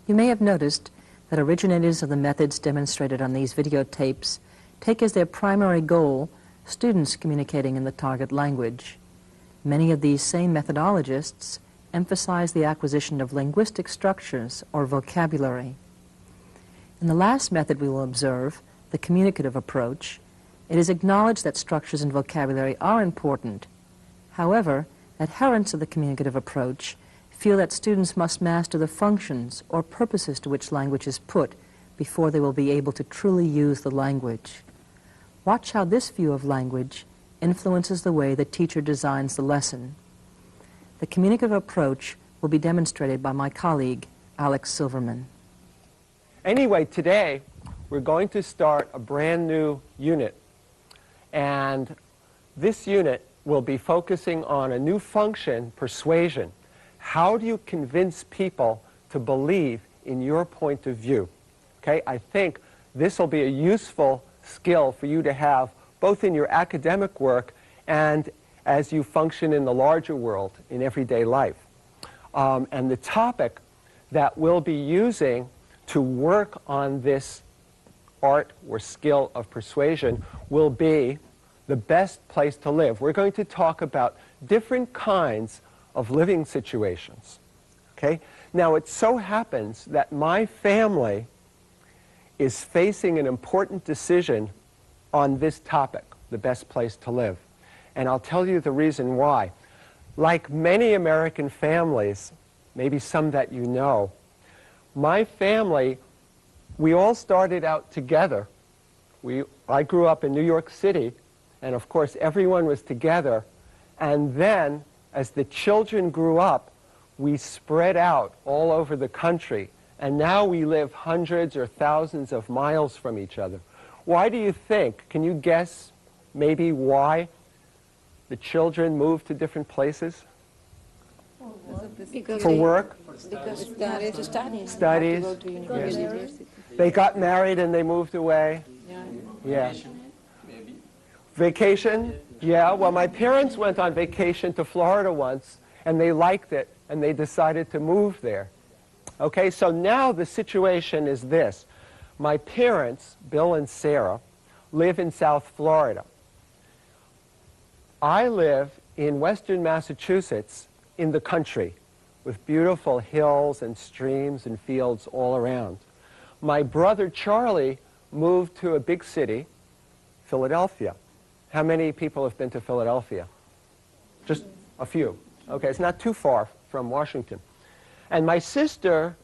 You may have noticed that originators of the methods demonstrated on these videotapes take as their primary goal students communicating in the target language. Many of these same methodologists emphasize the acquisition of linguistic structures or vocabulary. In the last method we will observe, the communicative approach, it is acknowledged that structures and vocabulary are important. However, adherents of the communicative approach feel that students must master the functions or purposes to which language is put before they will be able to truly use the language. Watch how this view of language influences the way the teacher designs the lesson. The communicative approach will be demonstrated by my colleague, Alex Silverman. Anyway, today we're going to start a brand new unit. And this unit will be focusing on a new function, persuasion. How do you convince people to believe in your point of view? Okay, I think this will be a useful skill for you to have both in your academic work and as you function in the larger world in everyday life. And the topic that we'll be using to work on this art or skill of persuasion will be the best place to live. We're going to talk about different kinds of living situations. Okay? Now, it so happens that my family is facing an important decision on this topic, the best place to live. And I'll tell you the reason why. Like many American families, maybe some that you know, my family, we all started out together. I grew up in New York City, and of course everyone was together. And then, as the children grew up, we spread out all over the country. And now we live hundreds or thousands of miles from each other. Why do you think? Can you guess maybe why the children moved to different places? Because for work? Because studies. Studies. To go to university. They got married and they moved away? Yeah. Vacation? Yeah, well, my parents went on vacation to Florida once, and they liked it, and they decided to move there. Okay, so now the situation is this. My parents, Bill and Sarah, live in South Florida. I live in western Massachusetts in the country with beautiful hills and streams and fields all around. My brother Charlie moved to a big city, Philadelphia. How many people have been to Philadelphia? Just a few. Okay, it's not too far from Washington. And my sister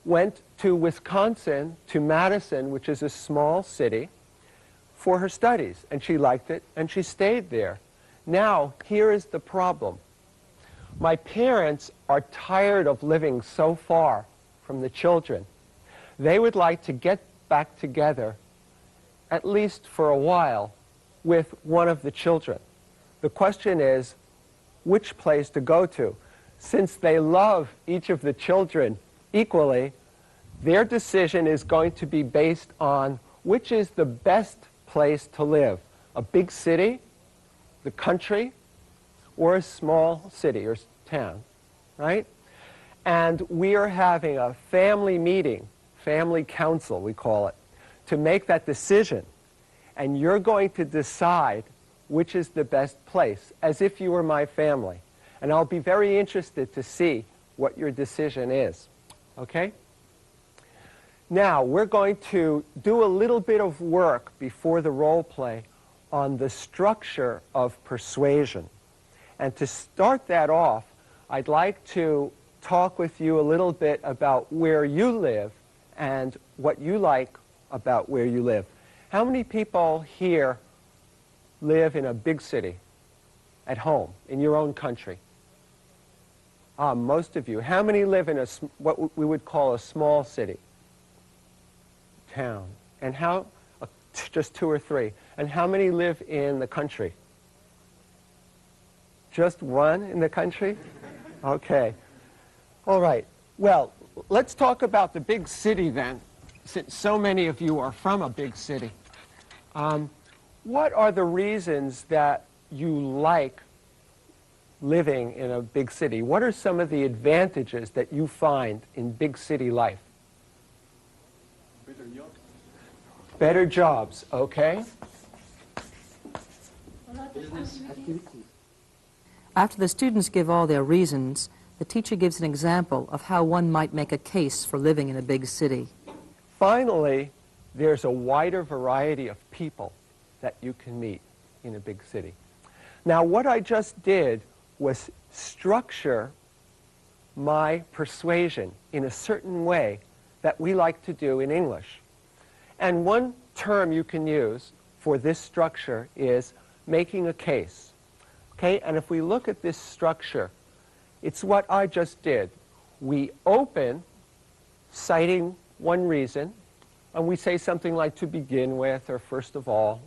went to Wisconsin, to Madison, which is a small city, for her studies. And she liked it, and she stayed there. Now, here is the problem. My parents are tired of living so far from the children. They would like to get back together, at least for a while, with one of the children. The question is, which place to go to? Since they love each of the children equally, their decision is going to be based on which is the best place to live. A big city, the country, or a small city or town, right? And we are having a family meeting, family council we call it, to make that decision. And you're going to decide which is the best place, as if you were my family. And I'll be very interested to see what your decision is. Okay? Now, we're going to do a little bit of work before the role play on the structure of persuasion. And to start that off, I'd like to talk with you a little bit about where you live and what you like about where you live. How many people here live in a big city, at home, in your own country? Most of you. How many live in what we would call a small city? Town. And how, just 2 or 3. And how many live in the country? Just 1 in the country? Okay. All right. Well, let's talk about the big city then, since so many of you are from a big city. What are the reasons that you like living in a big city? What are some of the advantages that you find in big city life? Better jobs, okay? After the students give all their reasons, the teacher gives an example of how one might make a case for living in a big city. Finally, there's a wider variety of people that you can meet in a big city. Now, what I just did was structure my persuasion in a certain way that we like to do in English. And one term you can use for this structure is making a case. Okay? And if we look at this structure, it's what I just did. We open citing one reason, and we say something like to begin with or first of all.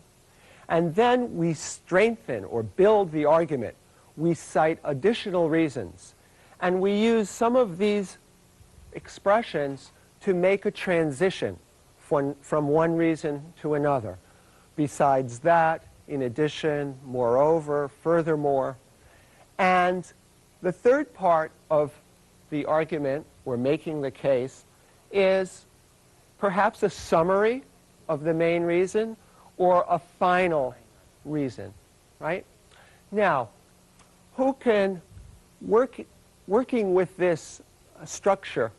And then we strengthen or build the argument. We cite additional reasons. And we use some of these expressions to make a transition from one reason to another. Besides that, in addition, moreover, furthermore. And the third part of the argument, or making the case, is perhaps a summary of the main reason or a final reason, right? Now, who can, working with this structure,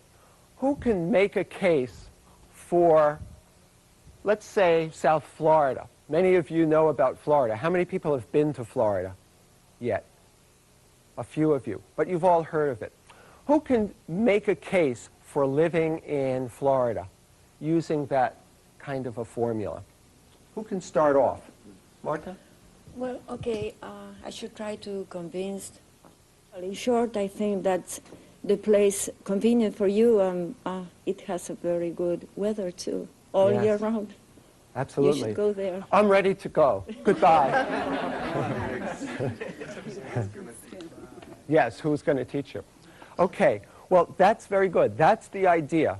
who can make a case for, let's say, South Florida? Many of you know about Florida. How many people have been to Florida yet? A few of you, but you've all heard of it. Who can make a case for living in Florida using that kind of a formula? Who can start off? Marta? Well, okay, I should try to convince. In short, I think that the place convenient for you, it has a very good weather too, all Yes. year round. Absolutely. You should go there. I'm ready to go. Goodbye. Yes, who's going to teach you? Okay, well, that's very good. That's the idea.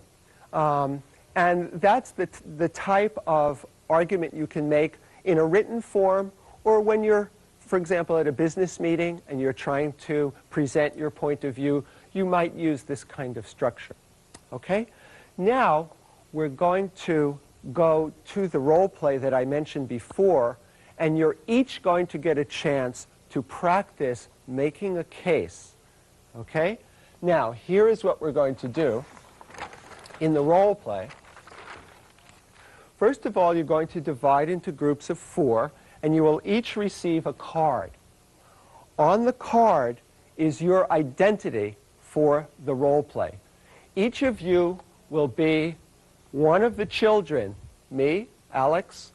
And that's the type of argument you can make in a written form, or when you're, for example, at a business meeting and you're trying to present your point of view, you might use this kind of structure. Okay? Now, we're going to go to the role play that I mentioned before, and you're each going to get a chance to practice making a case. Okay? Now, here is what we're going to do in the role play. First of all, you're going to divide into groups of 4, and you will each receive a card. On the card is your identity for the role play. Each of you will be one of the children, me, Alex,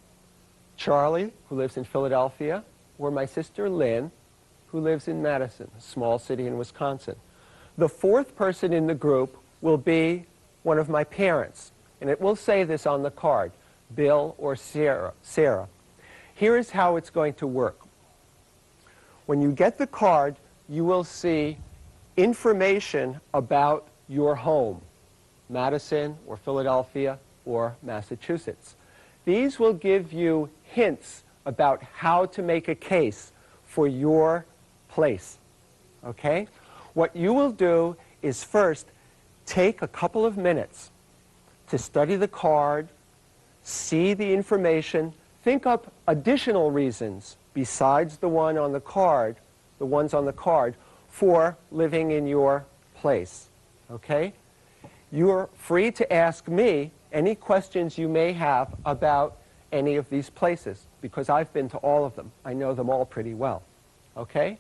Charlie, who lives in Philadelphia, or my sister Lynn, who lives in Madison, a small city in Wisconsin. The 4th person in the group will be one of my parents, and it will say this on the card, Bill or Sarah. Here is how it's going to work. When you get the card, you will see information about your home, Madison or Philadelphia or Massachusetts. These will give you hints about how to make a case for your place. Okay? What you will do is first take a couple of minutes to study the card, see the information, think up additional reasons besides the ones on the card, for living in your place. Okay? You're free to ask me any questions you may have about any of these places, because I've been to all of them. I know them all pretty well. Okay?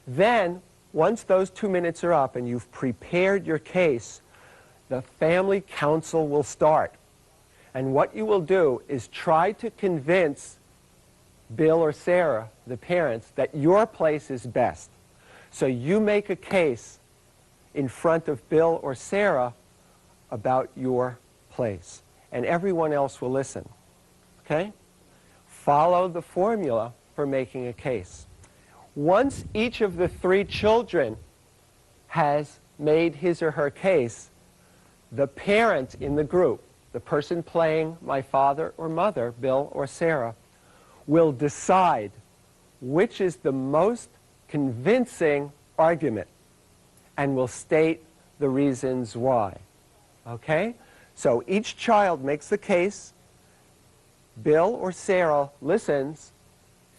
Then, once those 2 minutes are up and you've prepared your case, the family council will start. And what you will do is try to convince Bill or Sarah, the parents, that your place is best. So you make a case in front of Bill or Sarah about your place. And everyone else will listen. Okay? Follow the formula for making a case. Once each of the 3 children has made his or her case, the parent in the group, the person playing my father or mother, Bill or Sarah, will decide which is the most convincing argument and will state the reasons why. Okay? So each child makes the case. Bill or Sarah listens,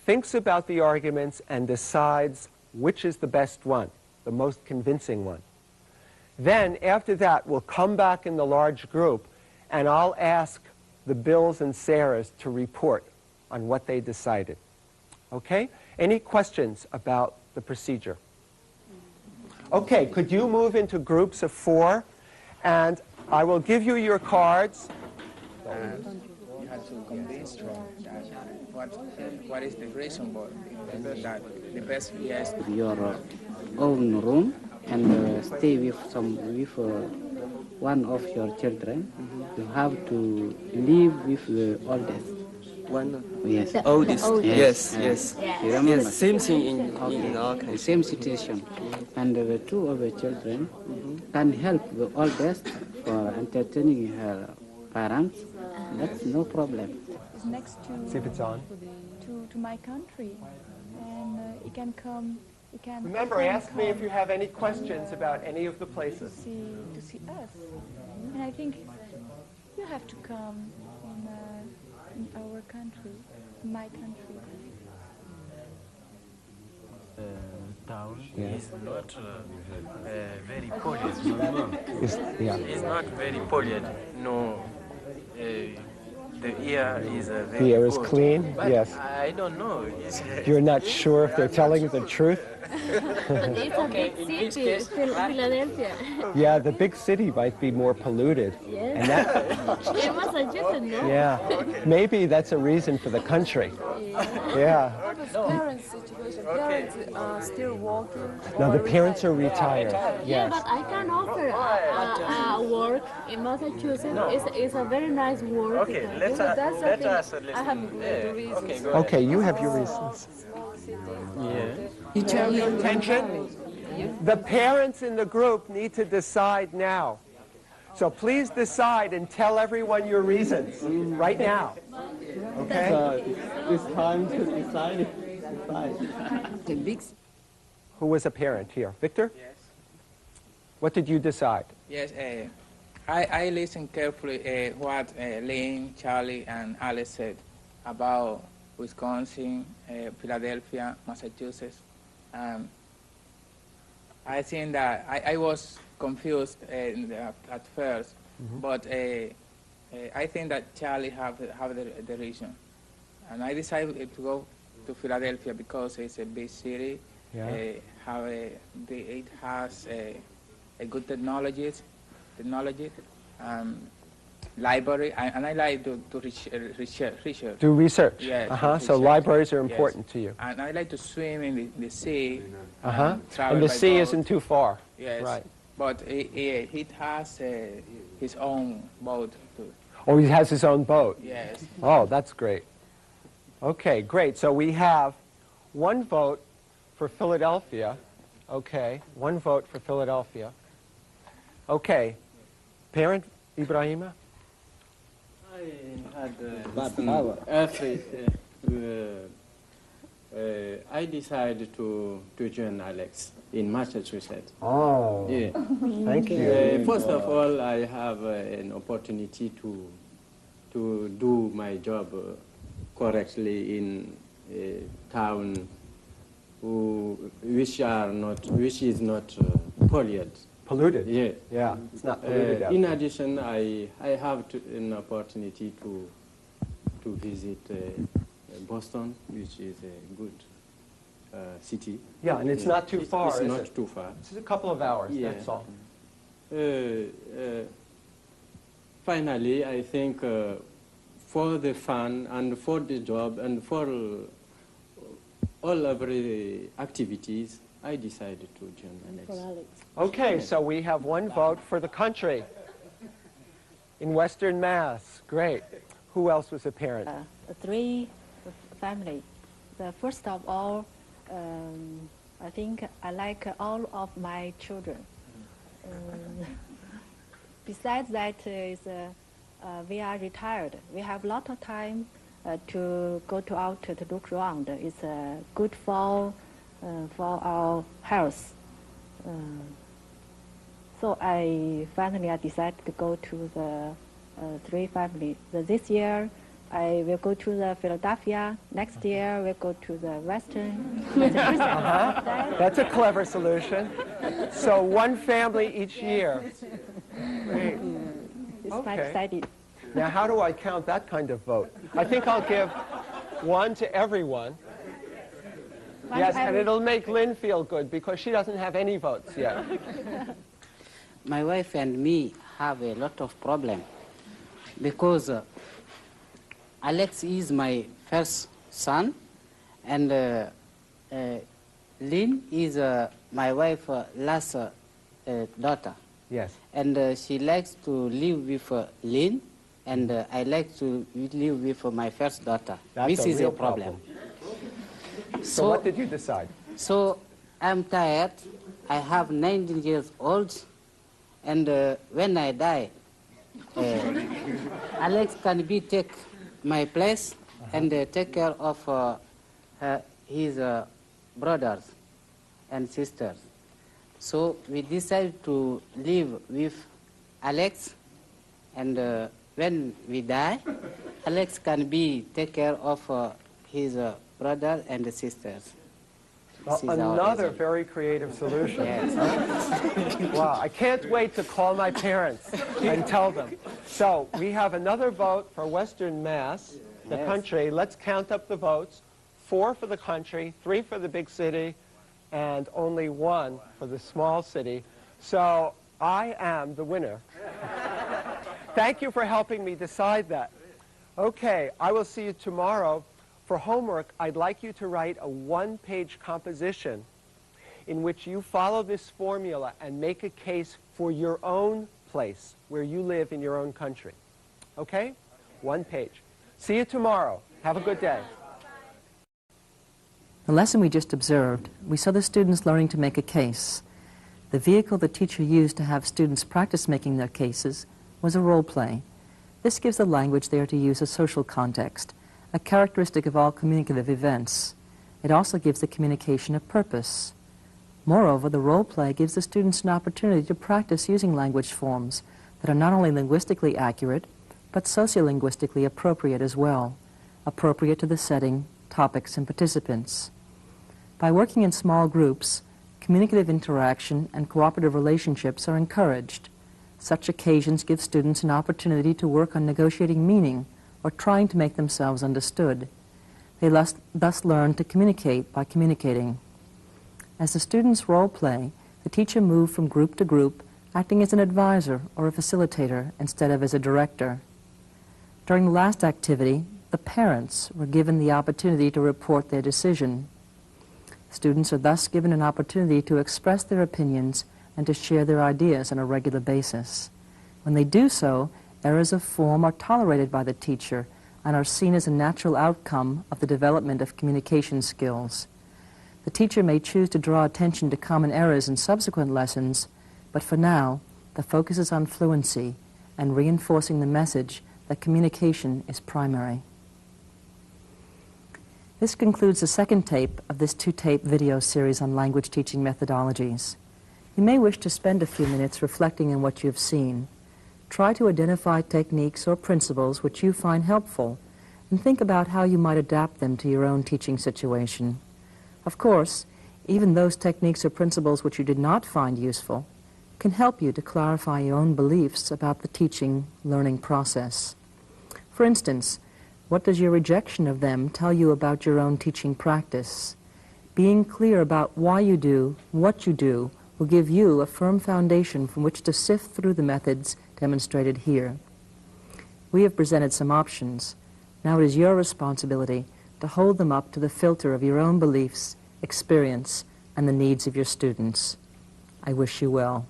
thinks about the arguments, and decides which is the best one, the most convincing one. Then, after that, we'll come back in the large group, and I'll ask the Bills and Sarahs to report on what they decided. Okay? Any questions about the procedure? Okay, could you move into groups of 4, and I will give you your cards. You have to convince them that what is the reason for that the best yes. Your own room and stay with one of your children. You have to live with the oldest. One Yes. the oldest. Yes, yes. yes. You remember? Yes, same thing in our The country. same situation. And the two of the children can help the oldest for entertaining her parents. That's no problem. It's next to See if it's on. to my country, and it can come. It can. Remember, it can ask me if come you have any questions about any of the places. to see us, and I think you have to come in our country, in my country. Town Yes. is not very polluted. Yeah. It's not very polluted. No, the air is very The air is good. clean? But Yes. I don't know. You're not sure if they're telling the truth? It's a big city, Philadelphia. Yeah, the big city might be more polluted. Yes. And that, In Massachusetts, no? yeah, maybe that's a reason for the country. Yeah. What is parents' situation? Parents are still working? No, or the parents are retired? retired. Yeah, Yes. but I can offer work in Massachusetts. It's a very nice work. Okay, because That's okay. I have the reasons. Okay, go Okay, you have your reasons. Small city. Yeah. You tell me. Attention. The parents in the group need to decide now. So please decide and tell everyone your reasons right now. Okay? It's time to decide. The big Who was a parent here? Victor? Yes. What did you decide? Yes, I listened carefully what Lynn, Charlie, and Alex said about Wisconsin, Philadelphia, Massachusetts. I think that I was confused at first, but I think that Charlie have the reason. And I decided to go to Philadelphia because it's a big city. Yeah. It has a good technology, library, and I like to research. Do research. Yes, Uh-huh. So research. libraries are Yes. important to you. And I like to swim in the sea. Uh-huh. Travel And the by sea boat. isn't too far. Yes. Right. But he has his own boat too. Oh, he has his own boat. Yes. Oh, that's great. Okay, great. So we have one vote for Philadelphia. Okay, one vote for Philadelphia. Okay, parent Ibrahima? I had I decided to join Alex in Massachusetts. Oh, Yeah. thank you. First of all, I have an opportunity to do my job correctly in a town which is not polluted. Polluted? Yeah. Yeah, it's not polluted out In there. addition, I have an opportunity to visit Boston, which is a good city. Yeah, and it's not too far, It's is not it? too far. It's just a couple of hours, Yeah. that's all. Finally, I think for the fun and for the job and for all of the activities, I decided to join Alex. Okay, so we have one vote for the country in Western Mass. Great. Who else was a parent? Three family. The first of all, I think I like all of my children. Besides that, we are retired. We have a lot of time to go out to look around. It's good for for our health. So I finally decided to go to the 3 families. This year I will go to the Philadelphia. Next year we'll go to the Western. That's a clever solution. So 1 family each year. Great. It's quite exciting. Now how do I count that kind of vote? I think I'll give 1 to everyone. Yes, and it'll make Lynn feel good because she doesn't have any votes yet. My wife and me have a lot of problem because Alex is my first son, and Lynn is my wife's last daughter. Yes. And she likes to live with Lynn, and I like to live with my first daughter. This is a problem. So what did you decide? So I'm tired. I have 19 years old, and when I die, Alex can take my place and take care of his brothers and sisters. So we decided to live with Alex, and when we die, Alex can take care of his brothers and sisters. Well, another very creative solution. Yes. Wow, I can't wait to call my parents and tell them. So we have another vote for Western Mass, the country. Let's count up the votes. 4 for the country, 3 for the big city, and only 1 for the small city. So I am the winner. Thank you for helping me decide that. Okay, I will see you tomorrow. For homework, I'd like you to write a 1-page composition in which you follow this formula and make a case for your own place, where you live in your own country. Okay? 1 page. See you tomorrow. Have a good day. The lesson we just observed, we saw the students learning to make a case. The vehicle the teacher used to have students practice making their cases was a role play. This gives the language they are to use a social context, a characteristic of all communicative events. It also gives the communication a purpose. Moreover, the role play gives the students an opportunity to practice using language forms that are not only linguistically accurate, but sociolinguistically appropriate as well, appropriate to the setting, topics, and participants. By working in small groups, communicative interaction and cooperative relationships are encouraged. Such occasions give students an opportunity to work on negotiating meaning or trying to make themselves understood. They thus learn to communicate by communicating. As the students role play, the teacher moved from group to group, acting as an advisor or a facilitator instead of as a director. During the last activity, the parents were given the opportunity to report their decision. Students are thus given an opportunity to express their opinions and to share their ideas on a regular basis. When they do so, errors of form are tolerated by the teacher and are seen as a natural outcome of the development of communication skills. The teacher may choose to draw attention to common errors in subsequent lessons, but for now, the focus is on fluency and reinforcing the message that communication is primary. This concludes the 2nd tape of this 2-tape video series on language teaching methodologies. You may wish to spend a few minutes reflecting on what you've seen. Try to identify techniques or principles which you find helpful and think about how you might adapt them to your own teaching situation. Of course, even those techniques or principles which you did not find useful can help you to clarify your own beliefs about the teaching, learning process. For instance, what does your rejection of them tell you about your own teaching practice? Being clear about why you do what you do will give you a firm foundation from which to sift through the methods demonstrated here. We have presented some options. Now it is your responsibility to hold them up to the filter of your own beliefs, experience, and the needs of your students. I wish you well.